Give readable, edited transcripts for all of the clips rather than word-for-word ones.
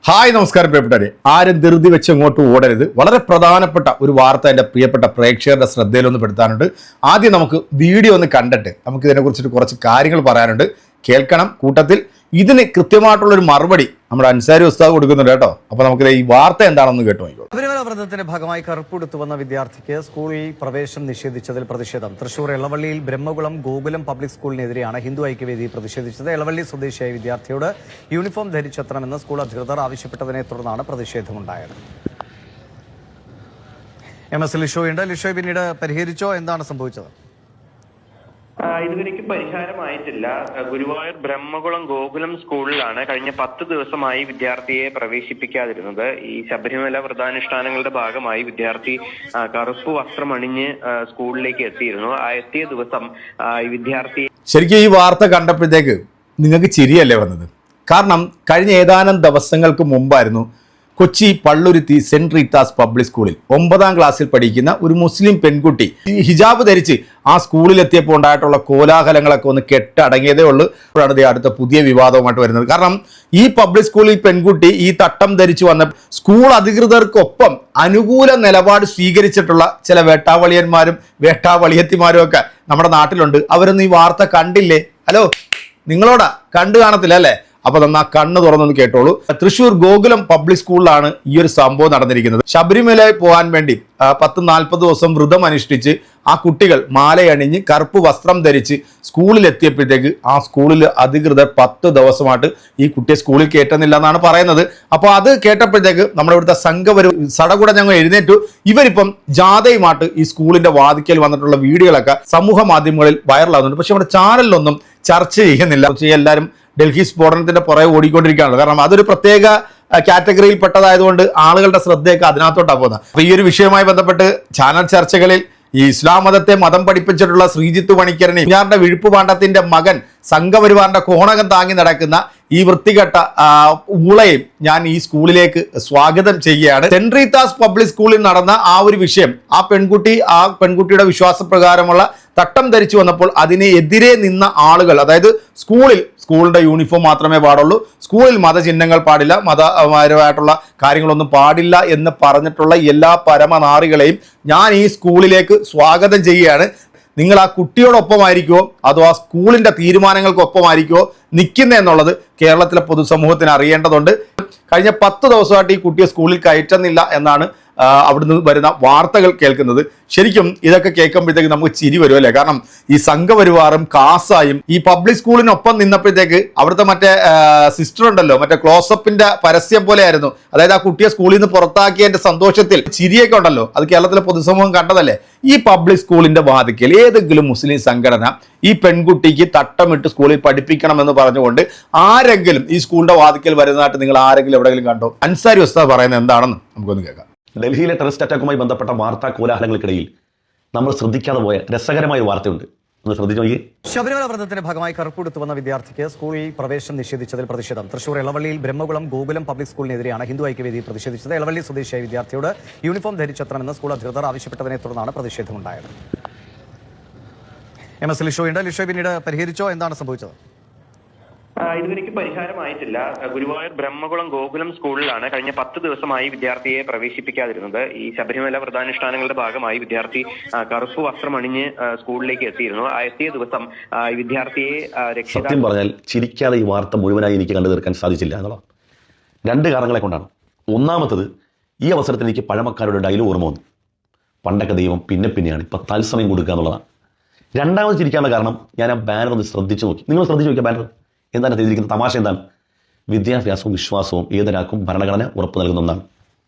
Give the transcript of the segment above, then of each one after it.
Hi നമസ്കാരം പ്രിയപ്പെട്ടവരെ, ആരും ധൃതി വെച്ച് അങ്ങോട്ട് ഓടരുത്. വളരെ പ്രധാനപ്പെട്ട ഒരു വാർത്ത എൻ്റെ പ്രിയപ്പെട്ട പ്രേക്ഷകരുടെ ശ്രദ്ധയിലൊന്ന് പെടുത്താനുണ്ട്. ആദ്യം നമുക്ക് വീഡിയോ ഒന്ന് കണ്ടിട്ട് നമുക്ക് ഇതിനെക്കുറിച്ചിട്ട് കുറച്ച് കാര്യങ്ങൾ പറയാനുണ്ട്. കേൾക്കണം. കൂട്ടത്തിൽ ഇതിന് കൃത്യമായിട്ടുള്ളൊരു മറുപടി നമ്മുടെ അൻസാരി ഉസ്താദ് കൊടുക്കുന്നുണ്ട് കേട്ടോ. അപ്പോൾ നമുക്ക് ഈ വാർത്ത എന്താണെന്ന് കേട്ടു നോക്കിക്കോ. ശബരിമല വ്രതത്തിന്റെ ഭാഗമായി കറുപ്പെടുത്തു വന്ന വിദ്യാർത്ഥിക്ക് സ്കൂളിൽ പ്രവേശനം നിഷേധിച്ചതിൽ പ്രതിഷേധം. തൃശൂർ എളവള്ളിയിൽ ബ്രഹ്മകുളം ഗോകുലം പബ്ലിക് സ്കൂളിനെതിരെയാണ് ഹിന്ദു ഐക്യവേദി പ്രതിഷേധിച്ചത്. എളവള്ളി സ്വദേശിയായ വിദ്യാർത്ഥിയോട് യൂണിഫോം ധരിച്ചെത്തണമെന്ന് സ്കൂൾ അധികൃതർ ആവശ്യപ്പെട്ടതിനെ തുടർന്നാണ് പ്രതിഷേധമുണ്ടായത്. MS ലിഷോയുണ്ട്. ലിഷോ, പിന്നീട് പരിഹരിച്ചോ? എന്താണ് സംഭവിച്ചത്? ഇതുവരെയ്ക്ക് പരിഹാരമായിട്ടില്ല. ഗുരുവായൂർ ബ്രഹ്മകുളം ഗോകുലം സ്കൂളിലാണ് കഴിഞ്ഞ 10 ദിവസമായി വിദ്യാർത്ഥിയെ പ്രവേശിപ്പിക്കാതിരുന്നത്. ഈ ശബരിമല വ്രതാനുഷ്ഠാനങ്ങളുടെ ഭാഗമായി വിദ്യാർത്ഥി കറുപ്പ് വസ്ത്രം അണിഞ്ഞ് സ്കൂളിലേക്ക് എത്തിയിരുന്നു. എത്തിയ ദിവസം ഈ വിദ്യാർത്ഥി ശരിക്കും ഈ വാർത്ത കണ്ടപ്പോഴത്തേക്ക് നിങ്ങൾക്ക് ചിരിയല്ലേ വന്നത്? കാരണം കഴിഞ്ഞ ഏതാനും ദിവസങ്ങൾക്ക് മുമ്പായിരുന്നു Kochi Palluruthy saint Rita's public സ്കൂളിൽ 9ാം ക്ലാസ്സിൽ പഠിക്കുന്ന ഒരു മുസ്ലിം പെൺകുട്ടി ഹിജാബ് ധരിച്ച് ആ സ്കൂളിലെത്തിയപ്പോൾ ഉണ്ടായിട്ടുള്ള കോലാഹലങ്ങളൊക്കെ ഒന്ന് കെട്ടടങ്ങിയതേ ഉള്ളൂ. അപ്പോഴാണ് അടുത്ത പുതിയ വിവാദവുമായിട്ട് വരുന്നത്. കാരണം ഈ പബ്ലിക് സ്കൂളിൽ പെൺകുട്ടി ഈ തട്ടം ധരിച്ചു വന്ന സ്കൂൾ അധികൃതർക്കൊപ്പം അനുകൂല നിലപാട് സ്വീകരിച്ചിട്ടുള്ള ചില വേട്ടാവളിയന്മാരും വേട്ടാവളിയത്തിമാരും ഒക്കെ നമ്മുടെ നാട്ടിലുണ്ട്. അവരൊന്നും ഈ വാർത്ത കണ്ടില്ലേ? ഹലോ, നിങ്ങളോടാ, കണ്ടു കാണത്തില്ല അല്ലേ? അപ്പൊ നന്നാ കണ്ണ് തുറന്നൊന്ന് കേട്ടോളൂ. തൃശൂർ ഗോകുലം പബ്ലിക് സ്കൂളിലാണ് ഈ ഒരു സംഭവം നടന്നിരിക്കുന്നത്. ശബരിമലയിൽ പോകാൻ വേണ്ടി 10-40 ദിവസം വ്രതം അനുഷ്ഠിച്ച് ആ കുട്ടികൾ മാലയണിഞ്ഞ് കറുപ്പ് വസ്ത്രം ധരിച്ച് സ്കൂളിലെത്തിയപ്പോഴത്തേക്ക് ആ സ്കൂളിൽ അധികൃതർ 10 ദിവസമായിട്ട് ഈ കുട്ടിയെ സ്കൂളിൽ കയറ്റുന്നില്ല എന്നാണ് പറയുന്നത്. അപ്പോൾ അത് കേട്ടപ്പോഴത്തേക്ക് നമ്മുടെ ഇവിടുത്തെ സംഘപരിവാർ സടകുട ഞങ്ങൾ എഴുന്നേറ്റു. ഇവരിപ്പം ജാഥയുമായിട്ട് ഈ സ്കൂളിന്റെ വാതിക്കൽ വന്നിട്ടുള്ള വീഡിയോകളൊക്കെ സമൂഹ മാധ്യമങ്ങളിൽ വൈറലാകുന്നുണ്ട്. പക്ഷെ നമ്മുടെ ചാനലിലൊന്നും ചർച്ച ചെയ്യുന്നില്ല. എല്ലാവരും ഡൽഹി സ്ഫോടനത്തിന്റെ പുറകെ ഓടിക്കൊണ്ടിരിക്കുകയാണ്. കാരണം അതൊരു പ്രത്യേക കാറ്റഗറിയിൽ പെട്ടതായതുകൊണ്ട് ആളുകളുടെ ശ്രദ്ധയൊക്കെ അതിനകത്തോട്ടാണ് പോകുന്നത്. അപ്പൊ ഈ ഒരു വിഷയവുമായി ബന്ധപ്പെട്ട് ചാനൽ ചർച്ചകളിൽ ഈ ഇസ്ലാം മതത്തെ മതം പഠിപ്പിച്ചിട്ടുള്ള ശ്രീജിത്ത് പണിക്കരനെ കുഞ്ഞാറിന്റെ വിഴുപ്പ് പാണ്ഡത്തിന്റെ മകൻ സംഘപരിവാറിന്റെ കോണകം താങ്ങി നടക്കുന്ന ഈ വൃത്തികെട്ട ഊളയും ഞാൻ ഈ സ്കൂളിലേക്ക് സ്വാഗതം ചെയ്യുകയാണ്. സെന്റ് റീത്താസ് പബ്ലിക് സ്കൂളിൽ നടന്ന ആ ഒരു വിഷയം, ആ പെൺകുട്ടിയുടെ വിശ്വാസപ്രകാരമുള്ള തട്ടം ധരിച്ചു വന്നപ്പോൾ അതിനെതിരെ നിന്ന ആളുകൾ, അതായത് സ്കൂളിന്റെ യൂണിഫോം മാത്രമേ പാടുള്ളൂ, സ്കൂളിൽ മതചിഹ്നങ്ങൾ പാടില്ല, മതപരമായിട്ടുള്ള കാര്യങ്ങളൊന്നും പാടില്ല എന്ന് പറഞ്ഞിട്ടുള്ള എല്ലാ പരമനാറികളെയും ഞാൻ ഈ സ്കൂളിലേക്ക് സ്വാഗതം ചെയ്യുകയാണ്. നിങ്ങൾ ആ കുട്ടിയോടൊപ്പമായിരിക്കുമോ അതോ ആ സ്കൂളിന്റെ തീരുമാനങ്ങൾക്കൊപ്പമായിരിക്കുമോ നിൽക്കുന്നതെന്നുള്ളത് കേരളത്തിലെ പൊതുസമൂഹത്തിന് അറിയേണ്ടതുണ്ട്. കഴിഞ്ഞ 10 ദിവസമായിട്ട് ഈ കുട്ടിയെ സ്കൂളിൽ കയറ്റുന്നില്ല എന്നാണ് അവിടുന്ന് വരുന്ന വാർത്തകൾ കേൾക്കുന്നത്. ശരിക്കും ഇതൊക്കെ കേൾക്കുമ്പോഴത്തേക്ക് നമുക്ക് ചിരി വരും അല്ലേ? കാരണം ഈ സംഘപരിവാറും കാസായും ഈ പബ്ലിക് സ്കൂളിനൊപ്പം നിന്നപ്പോഴത്തേക്ക് അവിടുത്തെ മറ്റേ സിസ്റ്റർ ഉണ്ടല്ലോ, മറ്റേ ക്ലോസപ്പിന്റെ പരസ്യം പോലെ ആയിരുന്നു. അതായത് ആ കുട്ടിയെ സ്കൂളിൽ നിന്ന് പുറത്താക്കിയതിന്റെ സന്തോഷത്തിൽ ചിരിയൊക്കെ ഉണ്ടല്ലോ, അത് കേരളത്തിലെ പൊതുസമൂഹം കണ്ടതല്ലേ. ഈ പബ്ലിക് സ്കൂളിന്റെ വാതിക്കൽ ഏതെങ്കിലും മുസ്ലിം സംഘടന ഈ പെൺകുട്ടിക്ക് തട്ടമിട്ട് സ്കൂളിൽ പഠിപ്പിക്കണമെന്ന് പറഞ്ഞുകൊണ്ട് ആരെങ്കിലും ഈ സ്കൂളിന്റെ വാതിക്കൽ വരുന്നതായിട്ട് നിങ്ങൾ ആരെങ്കിലും എവിടെയെങ്കിലും കണ്ടോ? അൻസാരി ഉസ്താദ് പറയുന്നത് എന്താണെന്ന് നമുക്കൊന്ന് കേൾക്കാം. ഡൽഹിയിലെ ടെററിസ്റ്റ് അറ്റാക്കുമായി ബന്ധപ്പെട്ട വാർത്താ കോലാഹലങ്ങൾക്കിടയിൽ നമ്മൾ ശ്രദ്ധിക്കാതെ പോയ രസകരമായ ഒരു വാർത്തയുണ്ട്. ഒന്ന് ശ്രദ്ധിച്ചു നോക്കി. ശബരിമല വ്രതത്തിന്റെ ഭാഗമായി കറുപ്പെടുത്തു വന്ന വിദ്യാർത്ഥിക്ക് സ്കൂളിൽ പ്രവേശനം നിഷേധിച്ചതിൽ പ്രതിഷേധം. തൃശൂർ എളവള്ളിയിൽ ബ്രഹ്മകുളം ഗോകുലം പബ്ലിക് സ്കൂളിനെതിരെയാണ് ഹിന്ദു ഐക്യവേദി പ്രതിഷേധിച്ചത്. എളവള്ളി സ്വദേശിയായ വിദ്യാർത്ഥിയോട് യൂണിഫോം ധരിച്ചെത്തണമെന്ന് സ്കൂൾ അധികൃതർ ആവശ്യപ്പെട്ടതിനെ തുടർന്നാണ് പ്രതിഷേധമുണ്ടായത്. MS ലിഷോയുണ്ട്. ലിഷോ, പിന്നീട് പരിഹരിച്ചോ? എന്താണ് സംഭവിച്ചത്? ഇതുവരെയ്ക്ക് പരിഹാരമായിട്ടില്ല. ഗുരുവായൂർ ബ്രഹ്മകുളം ഗോകുലം സ്കൂളിലാണ് കഴിഞ്ഞ 10 ദിവസമായി വിദ്യാർത്ഥിയെ പ്രവേശിപ്പിക്കാതിരുന്നത്. ഈ ശബരിമല വ്രതാനുഷ്ഠാനങ്ങളുടെ ഭാഗമായി വിദ്യാർത്ഥി കറുപ്പ് വസ്ത്രം അണിഞ്ഞ് സ്കൂളിലേക്ക് എത്തിയിരുന്നു. എത്തിയ ദിവസം വിദ്യാർത്ഥിയെ സത്യം പറഞ്ഞാൽ ചിരിക്കാതെ ഈ വാർത്ത മുഴുവനായി എനിക്ക് കണ്ടു തീർക്കാൻ സാധിച്ചില്ല എന്നുള്ളതാണ്. 2 കാരണങ്ങളെ കൊണ്ടാണ്. ഒന്നാമത്തത്, ഈ അവസരത്തിൽ എനിക്ക് പഴമക്കാരുടെ ഡയലോഗ് ഓർമ്മ വന്നു. പണ്ടൊക്കെ ദൈവം പിന്നെയാണ്, ഇപ്പം തത്സമയം കൊടുക്കുക എന്നുള്ളതാണ്. രണ്ടാമത് ചിരിക്കാനുള്ള കാരണം, ഞാൻ ആ ബാനർ ഒന്ന് ശ്രദ്ധിച്ചു നോക്കി. നിങ്ങൾ ശ്രദ്ധിച്ചു നോക്കിയ ബാനർ എന്താണ് ചെയ്തിരിക്കുന്നത്? തമാശ എന്താണ്? വിദ്യാഭ്യാസവും വിശ്വാസവും ഏതൊരാൾക്കും ഭരണഘടന ഉറപ്പ് നൽകുന്ന ഒന്നാണ്.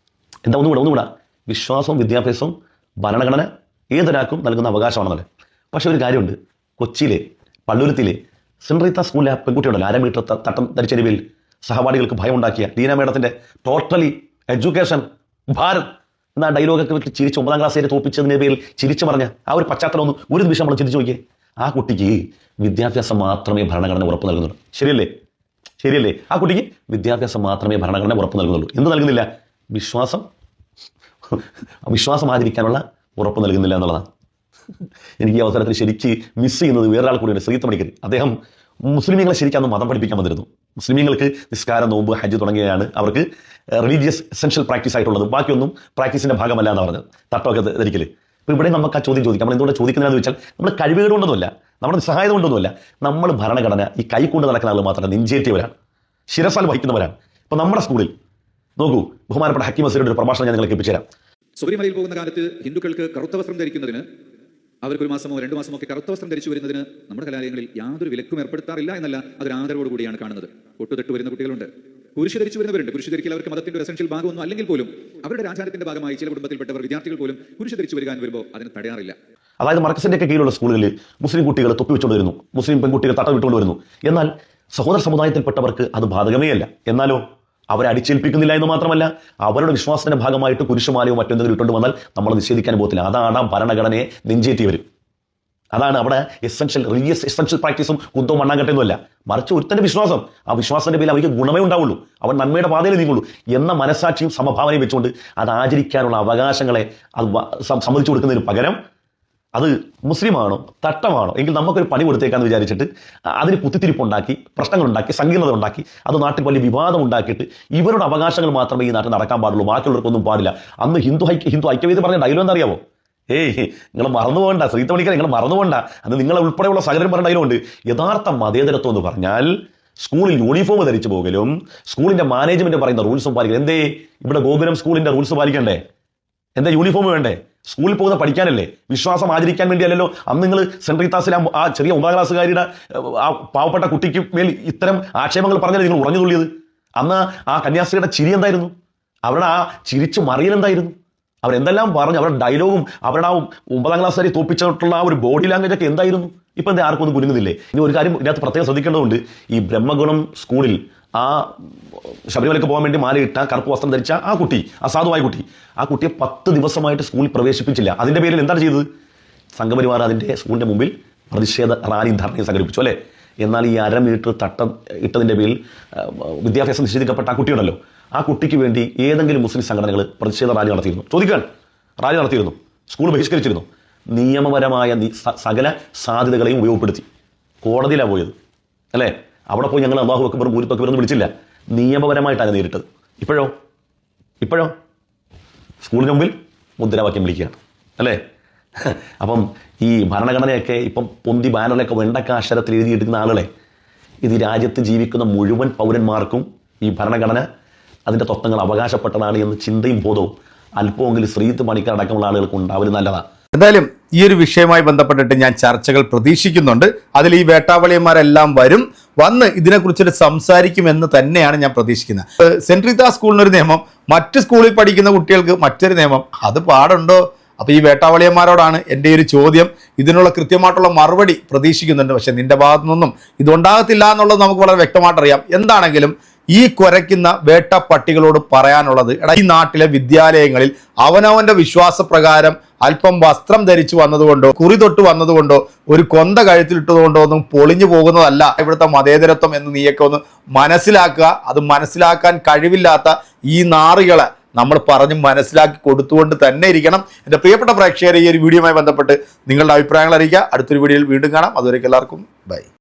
എന്താ ഒന്നുകൂടാ, വിശ്വാസവും വിദ്യാഭ്യാസവും ഭരണഘടന ഏതൊരാൾക്കും നൽകുന്ന അവകാശമാണെന്നല്ലേ. പക്ഷേ ഒരു കാര്യമുണ്ട്, കൊച്ചിയിലെ പള്ളുരുത്തിയിലെ സെന്റ് റീത്താസ് സ്കൂളിലെ പെൺകുട്ടിയുണ്ടല്ലോ, 1/2 മീറ്റർ തട്ടം ധരിച്ചതിന് പേരിൽ സഹപാഠികൾക്ക് ഭയം ഉണ്ടാക്കിയ ലീന മേഡത്തിന്റെ ടോട്ടലി എഡ്യൂക്കേഷൻ ഭാരത് എന്ന ഡയലോഗൊക്കെ വെച്ച് ചിരിച്ച് 9ാം ക്ലാസ് വരെ തോപ്പിച്ചതിൻ്റെ പേരിൽ ചിരിച്ചു പറഞ്ഞ ആ ഒരു പശ്ചാത്തലം ഒന്ന് ഒരു നിമിഷം നമ്മൾ ചിരിച്ചു നോക്കിയേ. ആ കുട്ടിക്ക് വിദ്യാഭ്യാസം മാത്രമേ ഭരണഘടന ഉറപ്പ് നൽകുന്നുള്ളൂ. ശരിയല്ലേ? ആ കുട്ടിക്ക് വിദ്യാഭ്യാസം മാത്രമേ ഭരണഘടന ഉറപ്പ് നൽകുന്നുള്ളൂ. എന്ത് നൽകുന്നില്ല? വിശ്വാസമാചരിക്കാനുള്ള ഉറപ്പ് നൽകുന്നില്ല എന്നുള്ളതാണ്. എനിക്ക് ഈ അവസരത്തിൽ ശരിക്ക് മിസ് ചെയ്യുന്നത് വേറൊരാൾ കൂടിയുണ്ട്, ശ്രീജിത്ത് പണിക്കർ. അദ്ദേഹം മുസ്ലിമീങ്ങളെ ശരിക്കും അന്ന് മതം പഠിപ്പിക്കാൻ വന്നിരുന്നു. മുസ്ലിമീങ്ങൾക്ക് നിസ്കാരം, നോമ്പ്, ഹജ്ജ് തുടങ്ങിയാണ് അവർക്ക് റിലീജിയസ് എസെൻഷ്യൽ പ്രാക്ടീസ് ആയിട്ടുള്ളത്. ബാക്കിയൊന്നും പ്രാക്ടീസിന്റെ ഭാഗമല്ല എന്ന് പറഞ്ഞത്. തട്ടമൊക്കെ ധരിക്കൽ. ഇപ്പോൾ ഇവിടെ നമുക്ക് ആ ചോദ്യം ചോദിക്കാം. നമ്മൾ എന്തുകൊണ്ട് ചോദിക്കുന്നതെന്ന് വെച്ചാൽ നമ്മൾ കഴിവുകൾ കൊണ്ടൊന്നുമല്ല, നമ്മുടെ സഹായത കൊണ്ടൊന്നുമല്ല. നമ്മൾ ഭരണഘടന ഈ കൈക്കൊണ്ട് നടക്കുന്ന ആളുകൾ മാത്രമല്ല, നെഞ്ചേറ്റിയവരാണ്, ശിരസാൽ വഹിക്കുന്നവരാണ്. ഇപ്പോൾ നമ്മുടെ സ്കൂളിൽ നോക്കൂ, ബഹുമാനപ്പെട്ട ഹക്കീം വസീറിയുടെ ഒരു പ്രഭാഷണം ഞാൻ നിങ്ങൾക്ക് എത്തിച്ചു തരാം. ശബരിമലയിൽ പോകുന്ന കാലത്ത് ഹിന്ദുക്കൾക്ക് കറുത്ത വസ്ത്രം ധരിക്കുന്നതിന്, അവർക്കൊരു മാസമോ 2 മാസമോ ഒക്കെ കറുത്ത വസ്ത്രം ധരിച്ചു വരുന്നതിന് നമ്മുടെ കലാലയങ്ങളിൽ യാതൊരു വിലക്കും ഏർപ്പെടുത്താറില്ല എന്നല്ല, അതൊരു ആദരവോട് കൂടിയാണ് കാണുന്നത്. ഒട്ടുതെട്ട് വരുന്ന കുട്ടികളുണ്ട്, കുരിശ് ധരിച്ചു വരുന്നവരുണ്ട്. കുരിശ് ധരിക്കൽ അവർക്ക് മതത്തിന്റെ ഒരു എസൻഷ്യൽ ഭാഗമൊന്നും അല്ലെങ്കിൽ പോലും അവരുടെ ആചാരത്തിന്റെ ഭാഗമായി ചില കുടുംബത്തിൽപ്പെട്ടവർ, വിദ്യാർത്ഥികൾ പോലും കുരിശ് ധരിച്ചു വരിക എന്ന് വരുമ്പോൾ അതിന് തടയാറില്ല. അതായത് മർക്കസിന്റെ ഒക്കെ കീഴിലുള്ള സ്കൂളുകളിൽ മുസ്ലിം കുട്ടികൾ തൊപ്പി വെച്ചുകൊണ്ട് വരുന്നു, മുസ്ലിം പെൺകുട്ടികൾ തട്ടം വിട്ടുകൊണ്ട് വരുന്നു. എന്നാൽ സഹോദര സമുദായത്തിൽപ്പെട്ടവർക്ക് അത് ബാധകമേ അല്ല. എന്നാലോ അവരെ അടിച്ചേൽപ്പിക്കുന്നില്ല എന്ന് മാത്രമല്ല, അവരുടെ വിശ്വാസത്തിന്റെ ഭാഗമായിട്ട് കുരിശുമാലയോ മറ്റെന്തെങ്കിലും ഇട്ടുകൊണ്ട് വന്നാൽ നമ്മൾ നിഷേധിക്കാൻ പോകത്തില്ല. അതാണ് ഭരണഘടനയെ നെഞ്ചേറ്റിയവർ. അതാണ് അവിടെ റിലീജിയസ് എസെൻഷ്യൽ പ്രാക്ടീസും കുന്തവും മണ്ണാങ്കട്ടയൊന്നുമല്ല, മറിച്ച് ഒരുത്തന്റെ വിശ്വാസം. ആ വിശ്വാസത്തിന്റെ പേരിൽ അവർക്ക് ഗുണമേ ഉണ്ടാവുള്ളൂ, അവൻ നന്മയുടെ പാതയിൽ നീങ്ങുള്ളൂ എന്ന മനസാക്ഷിയും സമഭാവനയും വെച്ചുകൊണ്ട് അത് ആചരിക്കാനുള്ള അവകാശങ്ങളെ അത് സമ്മതിച്ചു കൊടുക്കുന്നതിന് പകരം അത് മുസ്ലിമാണോ തട്ടമാണോ എങ്കിൽ നമുക്കൊരു പണി കൊടുത്തേക്കാന്ന് വിചാരിച്ചിട്ട് അതിന് കുത്തിത്തിരിപ്പുണ്ടാക്കി, പ്രശ്നങ്ങളുണ്ടാക്കി, സങ്കീർണത ഉണ്ടാക്കി, അത് നാട്ടിൽ വലിയ വിവാദം ഉണ്ടാക്കിയിട്ട് ഇവരുടെ അവകാശങ്ങൾ മാത്രമേ ഈ നാട്ടിൽ നടക്കാൻ പാടുള്ളൂ, ബാക്കിയുള്ളവർക്കൊന്നും പാടില്ല. അന്ന് ഹിന്ദു ഐക്യവേദി പറഞ്ഞ ഡയലോഗ് എന്നറിയാമോ? നിങ്ങൾ മറന്നു പോകണ്ട, ശ്രീത്ത മണിക്കർ, നിങ്ങൾ മറന്നു പോകണ്ട. അന്ന് നിങ്ങളെ ഉൾപ്പെടെയുള്ള സഹോദരൻ പറഞ്ഞ ഡയലോഗ് ഉണ്ട്. യഥാർത്ഥ മതേതരത്വം എന്ന് പറഞ്ഞാൽ സ്കൂളിൽ യൂണിഫോം ധരിച്ചു പോകലും, സ്കൂളിന്റെ മാനേജ്മെന്റ് പറയുന്ന റൂൾസും പാലിക്കലും. എന്തേ ഇവിടെ ഗോകുലം സ്കൂളിന്റെ റൂൾസ് പാലിക്കണ്ടേ? എന്താ യൂണിഫോം വേണ്ടേ? സ്കൂളിൽ പോകുന്ന പഠിക്കാനല്ലേ, വിശ്വാസം ആചരിക്കാൻ വേണ്ടിയല്ലല്ലോ. അന്ന് നിങ്ങൾ സെൻട്രൽ ഇത്താസിലെ ആ ചെറിയ 9ാം ക്ലാസ്സുകാരിയുടെ ആ പാവപ്പെട്ട കുട്ടിക്ക് മേൽ ഇത്തരം ആക്ഷേപങ്ങൾ പറഞ്ഞാൽ നിങ്ങൾ ഉറഞ്ഞു തുള്ളിയത്. അന്ന് ആ കന്യാസ്ത്രീയുടെ ചിരി എന്തായിരുന്നു? അവരുടെ ആ ചിരിച്ചു മറിയലെന്തായിരുന്നു? അവരെന്തെല്ലാം പറഞ്ഞു, അവരുടെ ഡയലോഗും അവരുടെ ആ 9ാം ക്ലാസ് വരെ തോപ്പിച്ചിട്ടുള്ള ആ ഒരു ബോഡി ലാംഗ്വേജ് ഒക്കെ എന്തായിരുന്നു? ഇപ്പം എന്താ ആർക്കും ഒന്നും കുരുങ്ങുന്നില്ലേ? ഇനി ഒരു കാര്യം ഇതിനകത്ത് പ്രത്യേകം ശ്രദ്ധിക്കേണ്ടതുണ്ട്. ഈ ബ്രഹ്മഗുണം സ്കൂളിൽ ആ ശബരിമലയ്ക്ക് പോകാൻ വേണ്ടി മാലയിട്ട കറുപ്പ് വസ്ത്രം ധരിച്ച ആ കുട്ടി, അസാധുവായ കുട്ടി, ആ കുട്ടിയെ 10 ദിവസമായിട്ട് സ്കൂളിൽ പ്രവേശിപ്പിച്ചില്ല. അതിൻ്റെ പേരിൽ എന്താണ് ചെയ്തത്? സംഘപരിവാർ അതിൻ്റെ സ്കൂളിൻ്റെ മുമ്പിൽ പ്രതിഷേധ റാലി ധർണയും സംഘടിപ്പിച്ചു അല്ലേ? എന്നാൽ ഈ 1/2 മീറ്റർ തട്ടം ഇട്ടതിൻ്റെ പേരിൽ വിദ്യാഭ്യാസം നിഷേധിക്കപ്പെട്ട ആ കുട്ടിയുണ്ടല്ലോ, ആ കുട്ടിക്ക് വേണ്ടി ഏതെങ്കിലും മുസ്ലിം സംഘടനകൾ പ്രതിഷേധ റാലി നടത്തിയിരുന്നു? ചോദിക്കാൻ റാലി നടത്തിയിരുന്നു, സ്കൂൾ ബഹിഷ്കരിച്ചിരുന്നു. നിയമപരമായ സകല സാധ്യതകളെയും ഉപയോഗപ്പെടുത്തി കോടതിയിലാണ് പോയത് അല്ലേ? അവിടെ പോയി ഞങ്ങൾ അല്ലാഹു അക്ബറും ഭൂരിത്തൊക്കെ വിളിച്ചില്ല, നിയമപരമായിട്ടാണ് നേരിട്ടത്. ഇപ്പോഴോ സ്കൂളിന് മുമ്പിൽ മുദ്രാവാക്യം വിളിക്കുകയാണ് അല്ലേ? അപ്പം ഈ ഭരണഘടനയൊക്കെ ഇപ്പം പൊന്തി ബാനറിലൊക്കെ വെണ്ടക്ക അക്ഷരത്തിൽ എഴുതിയെടുക്കുന്ന ആളുകളെ, ഇത് രാജ്യത്ത് ജീവിക്കുന്ന മുഴുവൻ പൗരന്മാർക്കും ഈ ഭരണഘടന അതിൻ്റെ തത്വങ്ങൾ അവകാശപ്പെട്ടതാണ് എന്ന ചിന്തയും ബോധവും അല്പമെങ്കിലും ശ്രീത്ത് പണിക്കർ അടക്കമുള്ള ആളുകൾക്ക് ഉണ്ടാവലും നല്ലതാണ്. എന്തായാലും ഈ ഒരു വിഷയവുമായി ബന്ധപ്പെട്ടിട്ട് ഞാൻ ചർച്ചകൾ പ്രതീക്ഷിക്കുന്നുണ്ട്. അതിൽ ഈ വേട്ടാവളിയന്മാരെല്ലാം വന്ന് ഇതിനെക്കുറിച്ചിട്ട് സംസാരിക്കുമെന്ന് തന്നെയാണ് ഞാൻ പ്രതീക്ഷിക്കുന്നത്. സെന്റ് റീത്ത സ്കൂളിനൊരു നിയമം, മറ്റ് സ്കൂളിൽ പഠിക്കുന്ന കുട്ടികൾക്ക് മറ്റൊരു നിയമം, അത് പാടുണ്ടോ? അപ്പോൾ ഈ വേട്ടാവളിയന്മാരോടാണ് എൻ്റെ ഒരു ചോദ്യം. ഇതിനുള്ള കൃത്യമായിട്ടുള്ള മറുപടി പ്രതീക്ഷിക്കുന്നുണ്ട്. പക്ഷെ നിന്റെ ഭാഗത്തു നിന്നും ഇതുണ്ടാകത്തില്ല എന്നുള്ളത് നമുക്ക് വളരെ വ്യക്തമായിട്ടറിയാം. എന്താണെങ്കിലും ഈ കുരയ്ക്കുന്ന വേട്ടപ്പട്ടികളോട് പറയാനുള്ളത്, എടാ, ഈ നാട്ടിലെ വിദ്യാലയങ്ങളിൽ അവനവൻ്റെ വിശ്വാസപ്രകാരം അല്പം വസ്ത്രം ധരിച്ചു വന്നതുകൊണ്ടോ കുറി തൊട്ട് വന്നതുകൊണ്ടോ ഒരു കൊന്ത കഴുത്തിലിട്ടതുകൊണ്ടോ ഒന്നും പൊളിഞ്ഞു പോകുന്നതല്ല ഇവിടുത്തെ മതേതരത്വം എന്ന് നീയൊക്കെ ഒന്ന് മനസ്സിലാക്കുക. അത് മനസ്സിലാക്കാൻ കഴിവില്ലാത്ത ഈ നാറികളെ നമ്മൾ പറഞ്ഞ് മനസ്സിലാക്കി കൊടുത്തുകൊണ്ട് തന്നെ ഇരിക്കണം. എൻ്റെ പ്രിയപ്പെട്ട പ്രേക്ഷകരെ, ഈ ഒരു വീഡിയോയുമായി ബന്ധപ്പെട്ട് നിങ്ങളുടെ അഭിപ്രായങ്ങൾ അറിയിക്കുക. അടുത്തൊരു വീഡിയോയിൽ വീണ്ടും കാണാം. അതുവരേക്കും എല്ലാവർക്കും ബൈ.